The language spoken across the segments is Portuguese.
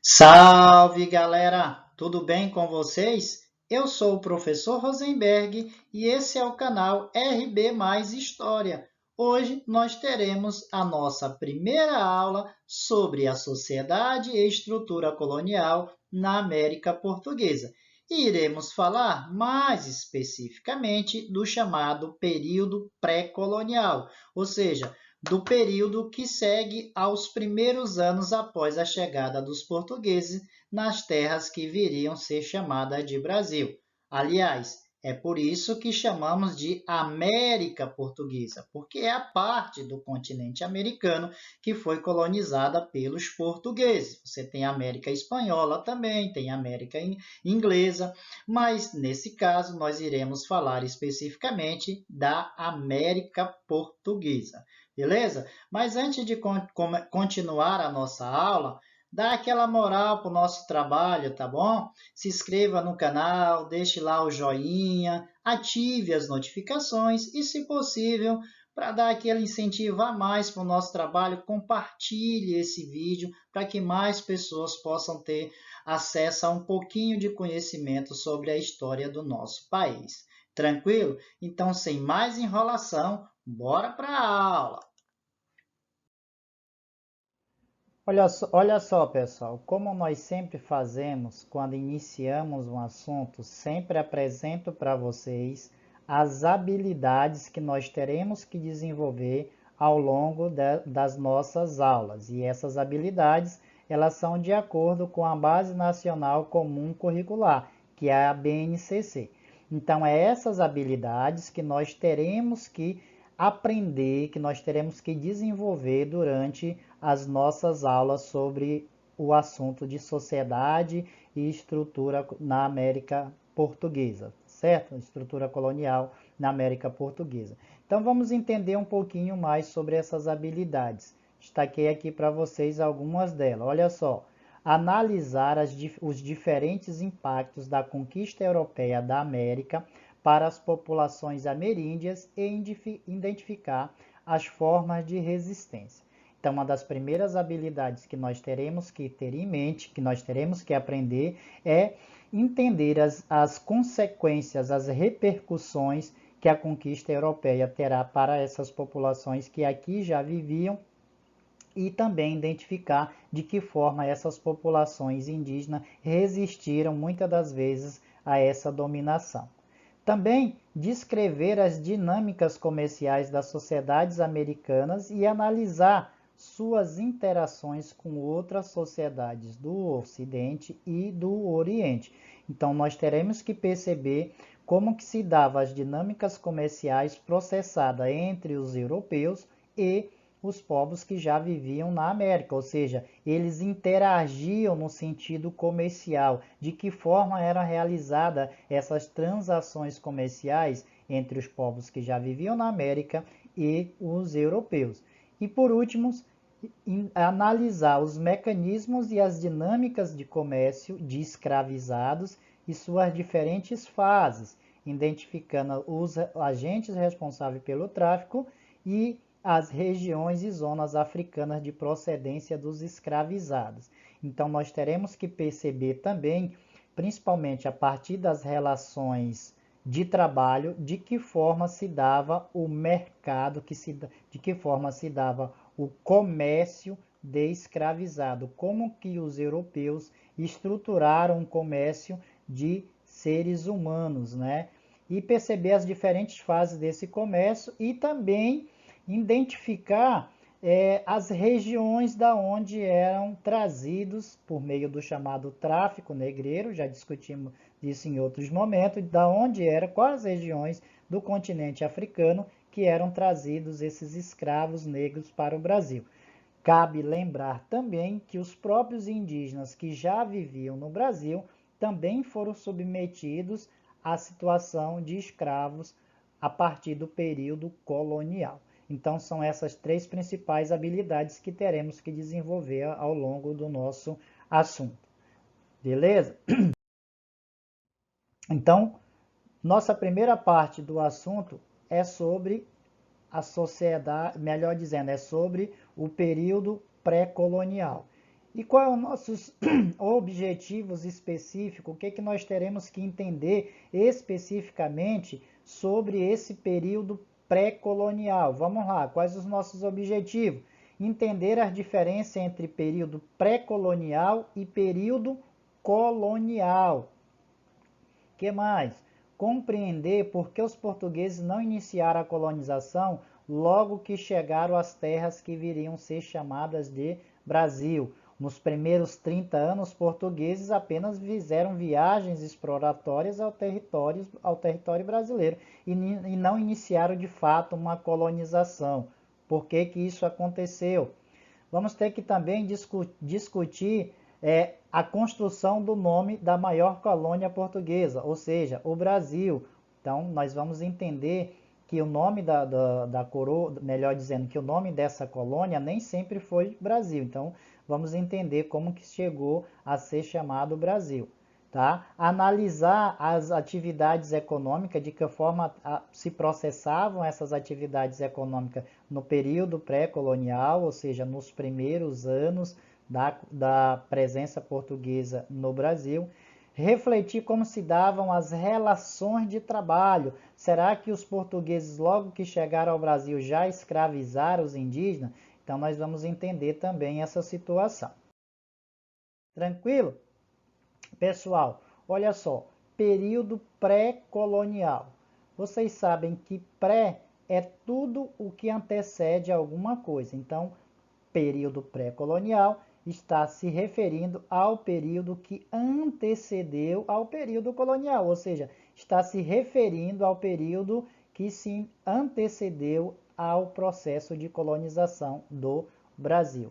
Salve, galera! Tudo bem com vocês? Eu sou o professor Rosenberg e esse é o canal RB Mais História. Hoje nós teremos a nossa primeira aula sobre a sociedade e estrutura colonial na América Portuguesa. E iremos falar mais especificamente do chamado período pré-colonial, ou seja, do período que segue aos primeiros anos após a chegada dos portugueses nas terras que viriam ser chamadas de Brasil. Aliás, é por isso que chamamos de América Portuguesa, porque é a parte do continente americano que foi colonizada pelos portugueses. Você tem a América Espanhola também, tem a América Inglesa, mas nesse caso nós iremos falar especificamente da América Portuguesa. Beleza? Mas antes de continuar a nossa aula, dá aquela moral para o nosso trabalho, tá bom? Se inscreva no canal, deixe lá o joinha, ative as notificações e, se possível, para dar aquele incentivo a mais para o nosso trabalho, compartilhe esse vídeo para que mais pessoas possam ter acesso a um pouquinho de conhecimento sobre a história do nosso país. Tranquilo? Então, sem mais enrolação, bora para a aula! Olha só, pessoal, como nós sempre fazemos quando iniciamos um assunto, sempre apresento para vocês as habilidades que nós teremos que desenvolver ao longo das nossas aulas. E essas habilidades, elas são de acordo com a Base Nacional Comum Curricular, que é a BNCC. Então, é essas habilidades que nós teremos que aprender, que nós teremos que desenvolver durante as nossas aulas sobre o assunto de sociedade e estrutura na América Portuguesa, certo? Estrutura colonial na América Portuguesa. Então vamos entender um pouquinho mais sobre essas habilidades. Destaquei aqui para vocês algumas delas. Olha só, analisar os diferentes impactos da conquista europeia da América para as populações ameríndias e identificar as formas de resistência. Então, uma das primeiras habilidades que nós teremos que ter em mente, que nós teremos que aprender, é entender as consequências, as repercussões que a conquista europeia terá para essas populações que aqui já viviam e também identificar de que forma essas populações indígenas resistiram muitas das vezes a essa dominação. Também descrever as dinâmicas comerciais das sociedades americanas e analisar suas interações com outras sociedades do Ocidente e do Oriente. Então, nós teremos que perceber como que se davam as dinâmicas comerciais processadas entre os europeus e os povos que já viviam na América, ou seja, eles interagiam no sentido comercial, de que forma eram realizadas essas transações comerciais entre os povos que já viviam na América e os europeus. E por último, analisar os mecanismos e as dinâmicas de comércio de escravizados e suas diferentes fases, identificando os agentes responsáveis pelo tráfico e as regiões e zonas africanas de procedência dos escravizados. Então, nós teremos que perceber também, principalmente a partir das relações de trabalho, de que forma se dava o mercado, de que forma se dava o comércio de escravizado, como que os europeus estruturaram o comércio de seres humanos, né? E perceber as diferentes fases desse comércio e também identificar as regiões da onde eram trazidos por meio do chamado tráfico negreiro, já discutimos isso em outros momentos, da onde era, quais regiões do continente africano que eram trazidos esses escravos negros para o Brasil. Cabe lembrar também que os próprios indígenas que já viviam no Brasil também foram submetidos à situação de escravos a partir do período colonial. Então, são essas três principais habilidades que teremos que desenvolver ao longo do nosso assunto. Beleza? Então, nossa primeira parte do assunto é sobre a sociedade, melhor dizendo, é sobre o período pré-colonial. E quais são os nossos objetivos específicos? O que é que nós teremos que entender especificamente sobre esse período pré-colonial? Vamos lá, quais os nossos objetivos? Entender a diferença entre período pré-colonial e período colonial. O que mais? Compreender por que os portugueses não iniciaram a colonização logo que chegaram às terras que viriam ser chamadas de Brasil. Nos primeiros 30 anos, os portugueses apenas fizeram viagens exploratórias ao território brasileiro e não iniciaram de fato uma colonização. Por que que isso aconteceu? Vamos ter que também discutir a construção do nome da maior colônia portuguesa, ou seja, o Brasil. Então, nós vamos entender que o nome da coroa, melhor dizendo, que o nome dessa colônia nem sempre foi Brasil. Então, vamos entender como que chegou a ser chamado Brasil. Tá? Analisar as atividades econômicas, de que forma se processavam essas atividades econômicas no período pré-colonial, ou seja, nos primeiros anos da presença portuguesa no Brasil. Refletir como se davam as relações de trabalho. Será que os portugueses, logo que chegaram ao Brasil, já escravizaram os indígenas? Então, nós vamos entender também essa situação. Tranquilo? Pessoal, olha só, período pré-colonial. Vocês sabem que pré é tudo o que antecede alguma coisa. Então, período pré-colonial está se referindo ao período que antecedeu ao período colonial, ou seja, está se referindo ao período que se antecedeu ao processo de colonização do Brasil.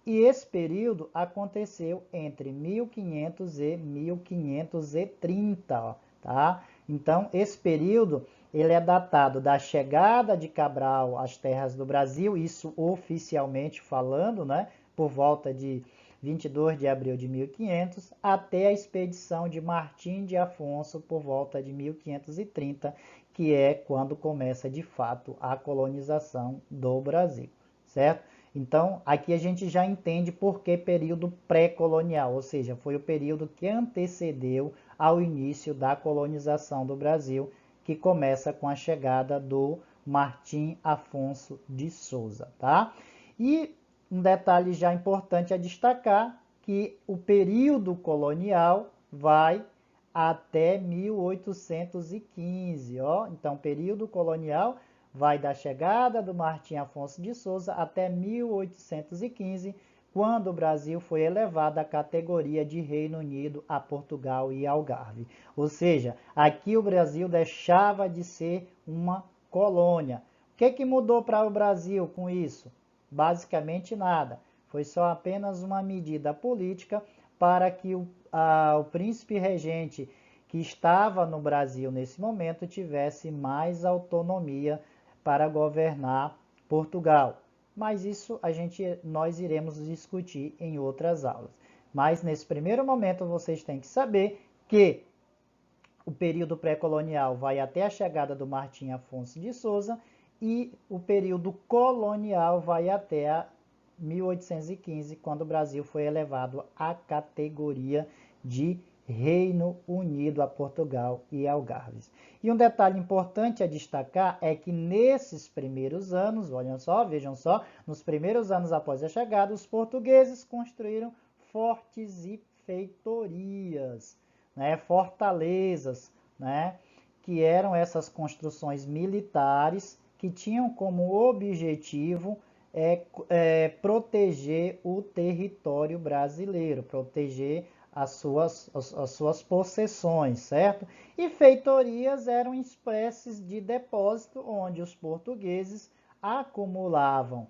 E esse período aconteceu entre 1500 e 1530, tá? Então, esse período ele é datado da chegada de Cabral às terras do Brasil, isso oficialmente falando, né? Por volta de 22 de abril de 1500, até a expedição de Martim de Afonso por volta de 1530, que é quando começa de fato a colonização do Brasil, certo? Então, aqui a gente já entende por que período pré-colonial, ou seja, foi o período que antecedeu ao início da colonização do Brasil, que começa com a chegada do Martim Afonso de Souza, tá? E um detalhe já importante a destacar, que o período colonial vai até 1815, ó. Então, período colonial vai da chegada do Martim Afonso de Souza até 1815, quando o Brasil foi elevado à categoria de Reino Unido a Portugal e Algarve. Ou seja, aqui o Brasil deixava de ser uma colônia. O que mudou para o Brasil com isso? Basicamente nada. Foi só apenas uma medida política para que o príncipe regente que estava no Brasil nesse momento tivesse mais autonomia para governar Portugal. Mas isso nós iremos discutir em outras aulas. Mas nesse primeiro momento vocês têm que saber que o período pré-colonial vai até a chegada do Martim Afonso de Souza e o período colonial vai até 1815, quando o Brasil foi elevado à categoria de Reino Unido a Portugal e Algarves. E um detalhe importante a destacar é que nesses primeiros anos, olhem só, vejam só, nos primeiros anos após a chegada, os portugueses construíram fortes e feitorias, né, fortalezas, né, que eram essas construções militares que tinham como objetivo proteger o território brasileiro, proteger as suas possessões, certo? E feitorias eram espécies de depósito onde os portugueses acumulavam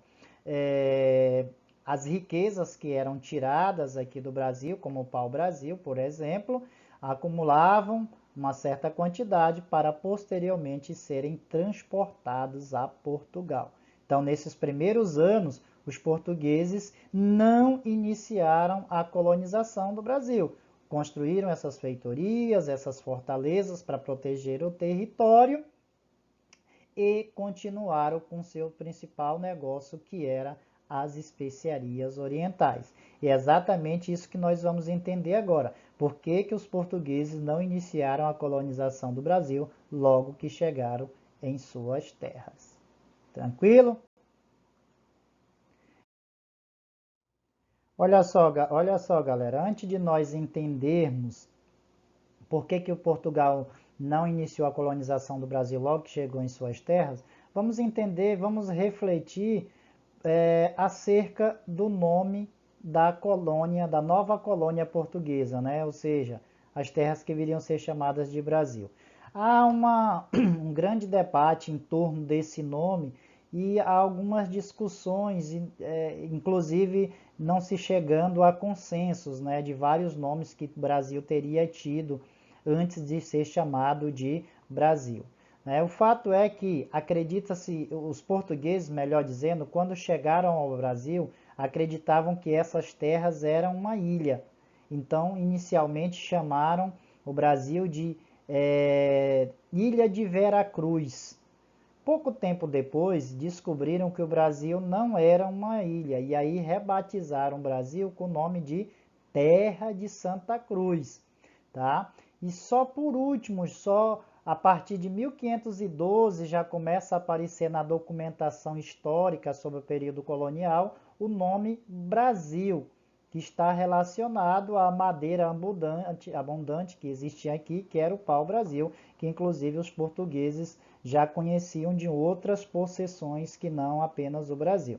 as riquezas que eram tiradas aqui do Brasil, como o pau-brasil, por exemplo, acumulavam uma certa quantidade para posteriormente serem transportados a Portugal. Então, nesses primeiros anos, os portugueses não iniciaram a colonização do Brasil. Construíram essas feitorias, essas fortalezas para proteger o território e continuaram com seu principal negócio, que era as especiarias orientais. E é exatamente isso que nós vamos entender agora. Por que que os portugueses não iniciaram a colonização do Brasil logo que chegaram em suas terras? Tranquilo? Olha só, galera, antes de nós entendermos por que que o Portugal não iniciou a colonização do Brasil logo que chegou em suas terras, vamos entender, vamos refletir acerca do nome da colônia, da nova colônia portuguesa, né? Ou seja, as terras que viriam ser chamadas de Brasil. Há um grande debate em torno desse nome e há algumas discussões, inclusive não se chegando a consensos, né, de vários nomes que o Brasil teria tido antes de ser chamado de Brasil. O fato é que acredita-se, os portugueses, melhor dizendo, quando chegaram ao Brasil, acreditavam que essas terras eram uma ilha. Então, inicialmente chamaram o Brasil de Ilha de Veracruz. Pouco tempo depois, descobriram que o Brasil não era uma ilha e aí rebatizaram o Brasil com o nome de Terra de Santa Cruz, tá? E só por último, só a partir de 1512 já começa a aparecer na documentação histórica sobre o período colonial o nome Brasil, que está relacionado à madeira abundante que existia aqui, que era o pau-brasil, que inclusive os portugueses já conheciam de outras possessões que não apenas o Brasil.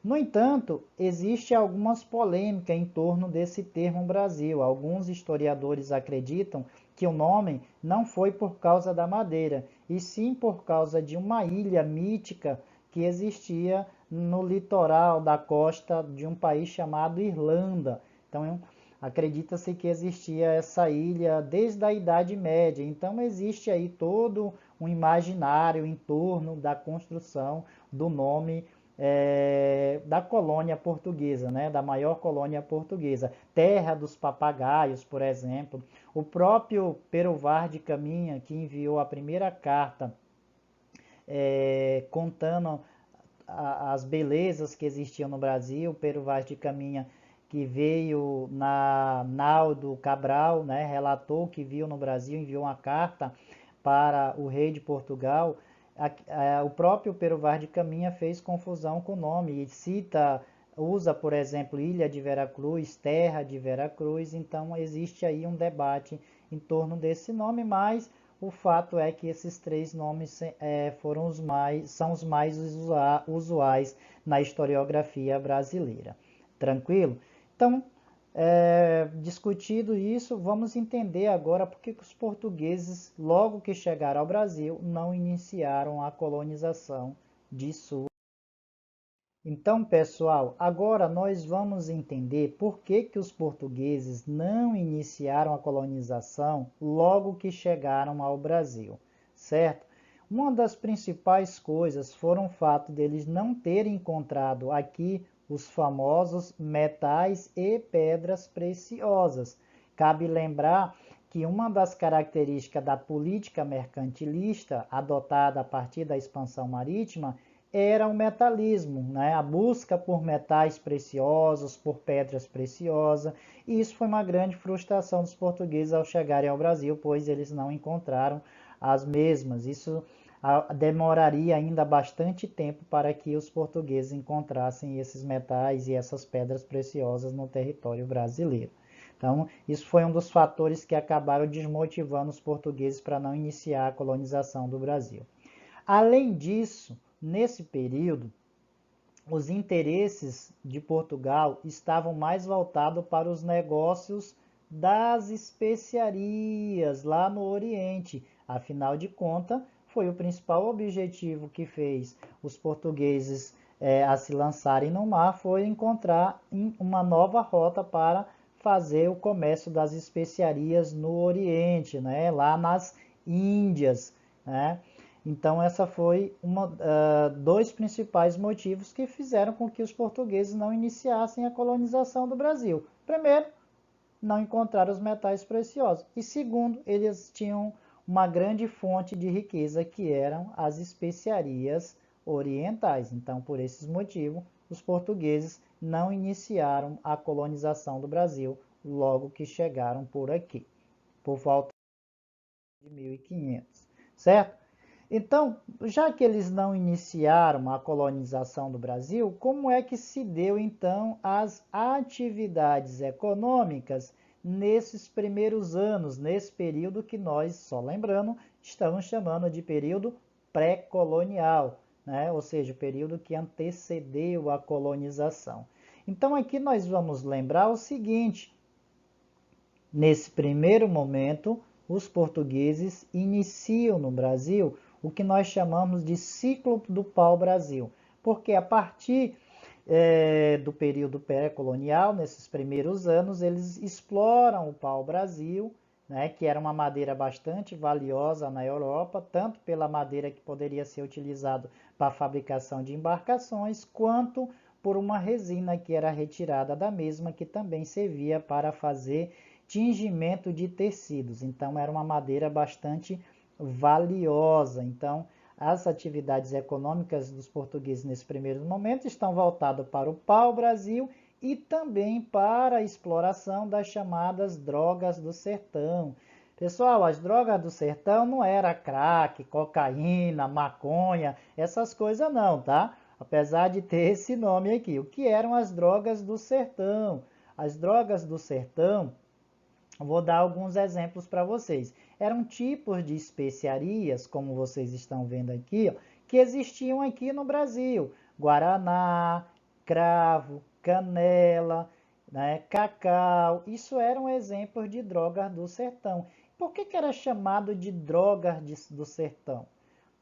No entanto, existe algumas polêmicas em torno desse termo Brasil. Alguns historiadores acreditam que o nome não foi por causa da madeira, e sim por causa de uma ilha mítica que existia no litoral da costa de um país chamado Irlanda. Então, acredita-se que existia essa ilha desde a Idade Média. Então, existe aí todo um imaginário em torno da construção do nome da colônia portuguesa, né, da maior colônia portuguesa, Terra dos Papagaios, por exemplo. O próprio Pero Vaz de Caminha, que enviou a primeira carta contando as belezas que existiam no Brasil, Pero Vaz de Caminha, que veio na nau do Cabral, né, relatou que viu no Brasil, enviou uma carta para o rei de Portugal. O próprio Pero Vaz de Caminha fez confusão com o nome e usa, por exemplo, Ilha de Veracruz, Terra de Veracruz. Então existe aí um debate em torno desse nome, mas o fato é que esses três nomes são os mais usuais na historiografia brasileira. Tranquilo? Então, discutido isso, vamos entender agora por que os portugueses, logo que chegaram ao Brasil, não iniciaram a colonização de sua. Então, pessoal, agora nós vamos entender por que os portugueses não iniciaram a colonização logo que chegaram ao Brasil, certo? Uma das principais coisas foram o fato deles não terem encontrado aqui os famosos metais e pedras preciosas. Cabe lembrar que uma das características da política mercantilista adotada a partir da expansão marítima era o metalismo, né? A busca por metais preciosos, por pedras preciosas, e isso foi uma grande frustração dos portugueses ao chegarem ao Brasil, pois eles não encontraram as mesmas. Isso demoraria ainda bastante tempo para que os portugueses encontrassem esses metais e essas pedras preciosas no território brasileiro. Então, isso foi um dos fatores que acabaram desmotivando os portugueses para não iniciar a colonização do Brasil. Além disso, nesse período, os interesses de Portugal estavam mais voltados para os negócios das especiarias lá no Oriente. Afinal de contas, foi o principal objetivo que fez os portugueses a se lançarem no mar, foi encontrar uma nova rota para fazer o comércio das especiarias no Oriente, né? Lá nas Índias, né? Então, essa foi dois principais motivos que fizeram com que os portugueses não iniciassem a colonização do Brasil. Primeiro, não encontraram os metais preciosos. E segundo, eles tinham uma grande fonte de riqueza, que eram as especiarias orientais. Então, por esses motivos, os portugueses não iniciaram a colonização do Brasil logo que chegaram por aqui, por volta de 1500, certo? Então, já que eles não iniciaram a colonização do Brasil, como é que se deu então as atividades econômicas nesses primeiros anos, nesse período que nós, só lembrando, estamos chamando de período pré-colonial, né? Ou seja, o período que antecedeu a colonização. Então, aqui nós vamos lembrar o seguinte: nesse primeiro momento, os portugueses iniciam no Brasil o que nós chamamos de ciclo do pau-brasil, porque a partir do período pré-colonial, nesses primeiros anos, eles exploram o pau-brasil, né, que era uma madeira bastante valiosa na Europa, tanto pela madeira que poderia ser utilizada para a fabricação de embarcações, quanto por uma resina que era retirada da mesma, que também servia para fazer tingimento de tecidos. Então, era uma madeira bastante valiosa. Então, as atividades econômicas dos portugueses nesse primeiro momento estão voltadas para o pau-brasil e também para a exploração das chamadas drogas do sertão. Pessoal, as drogas do sertão não era crack, cocaína, maconha, essas coisas não, tá? Apesar de ter esse nome aqui. O que eram as drogas do sertão? As drogas do sertão, vou dar alguns exemplos para vocês. Eram tipos de especiarias, como vocês estão vendo aqui, ó, que existiam aqui no Brasil. Guaraná, cravo, canela, né, cacau. Isso eram exemplos de drogas do sertão. Por que era chamado de drogas do sertão?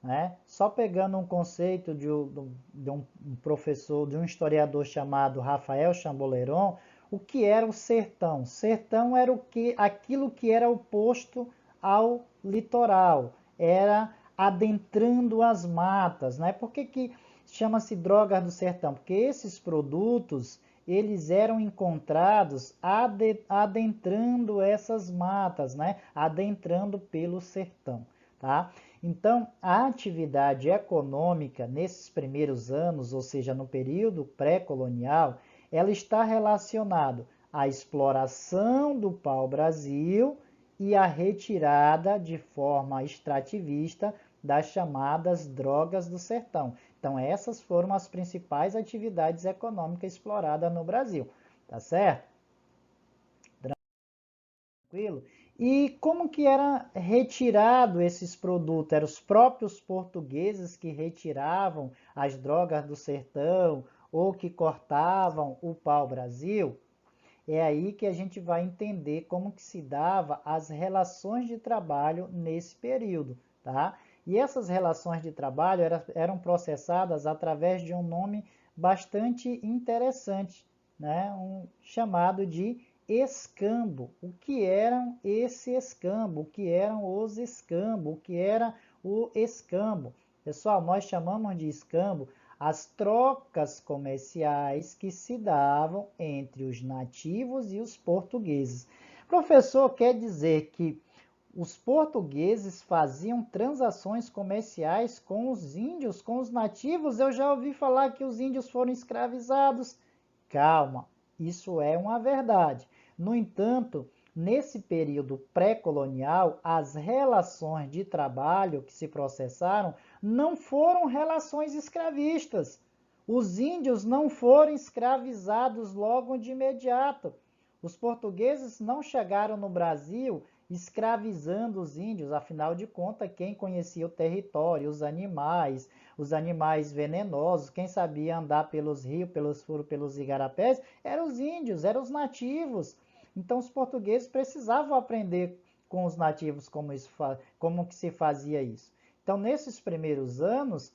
Né? Só pegando um conceito de um professor, de um historiador chamado Rafael Chamboleron, o que era o sertão? Sertão era aquilo que era oposto ao litoral, era adentrando as matas, né? Por que chama-se drogas do sertão? Porque esses produtos, eles eram encontrados adentrando essas matas, né? Adentrando pelo sertão, tá? Então, a atividade econômica nesses primeiros anos, ou seja, no período pré-colonial, ela está relacionada à exploração do pau-brasil e à retirada de forma extrativista das chamadas drogas do sertão. Então, essas foram as principais atividades econômicas exploradas no Brasil, tá certo? Tranquilo? E como que era retirado esses produtos? Eram os próprios portugueses que retiravam as drogas do sertão ou que cortavam o pau-brasil? É aí que a gente vai entender como que se dava as relações de trabalho nesse período, tá? E essas relações de trabalho eram processadas através de um nome bastante interessante, né? Chamado de escambo. O que eram esse escambo? O que eram os escambos? O que era o escambo? Pessoal, nós chamamos de escambo as trocas comerciais que se davam entre os nativos e os portugueses. Professor, quer dizer que os portugueses faziam transações comerciais com os índios, com os nativos? Eu já ouvi falar que os índios foram escravizados. Calma, isso é uma verdade. No entanto, nesse período pré-colonial, as relações de trabalho que se processaram não foram relações escravistas. Os índios não foram escravizados logo de imediato. Os portugueses não chegaram no Brasil escravizando os índios, afinal de contas, quem conhecia o território, os animais venenosos, quem sabia andar pelos rios, pelos furos, pelos igarapés, eram os índios, eram os nativos. Então, os portugueses precisavam aprender com os nativos como que se fazia isso. Então, nesses primeiros anos,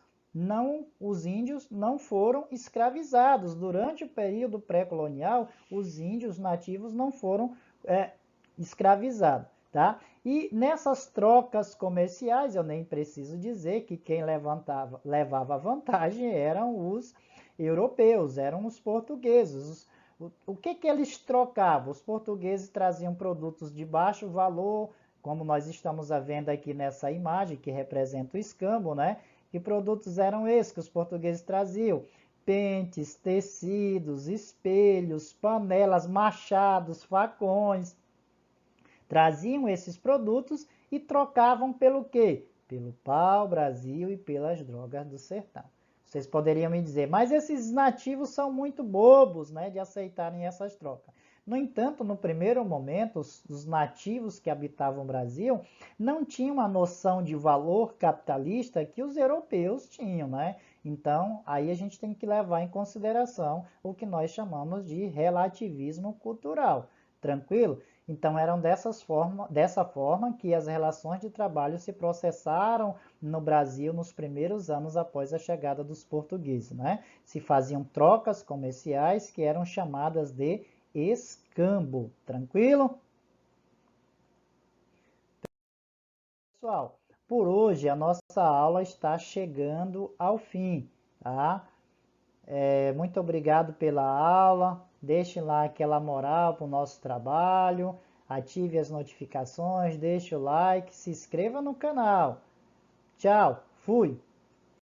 os índios não foram escravizados. Durante o período pré-colonial, os índios nativos não foram escravizados. Tá? E nessas trocas comerciais, eu nem preciso dizer que quem levava vantagem eram os europeus, eram os portugueses. O que eles trocavam? Os portugueses traziam produtos de baixo valor, como nós estamos vendo aqui nessa imagem, que representa o escambo, né? Que produtos eram esses que os portugueses traziam? pentes, tecidos, espelhos, panelas, machados, facões. Traziam esses produtos e trocavam pelo quê? Pelo pau-brasil e pelas drogas do sertão. Vocês poderiam me dizer, mas esses nativos são muito bobos, né, de aceitarem essas trocas. No entanto, no primeiro momento, os nativos que habitavam o Brasil não tinham a noção de valor capitalista que os europeus tinham, né? Então, aí a gente tem que levar em consideração o que nós chamamos de relativismo cultural. Tranquilo? Então, eram dessa forma que as relações de trabalho se processaram no Brasil nos primeiros anos após a chegada dos portugueses, né? Se faziam trocas comerciais que eram chamadas de escambo. Tranquilo? Pessoal, por hoje a nossa aula está chegando ao fim, tá? Muito obrigado pela aula. Deixe lá aquela moral para o nosso trabalho. Ative as notificações, deixe o like, se inscreva no canal. Tchau, fui!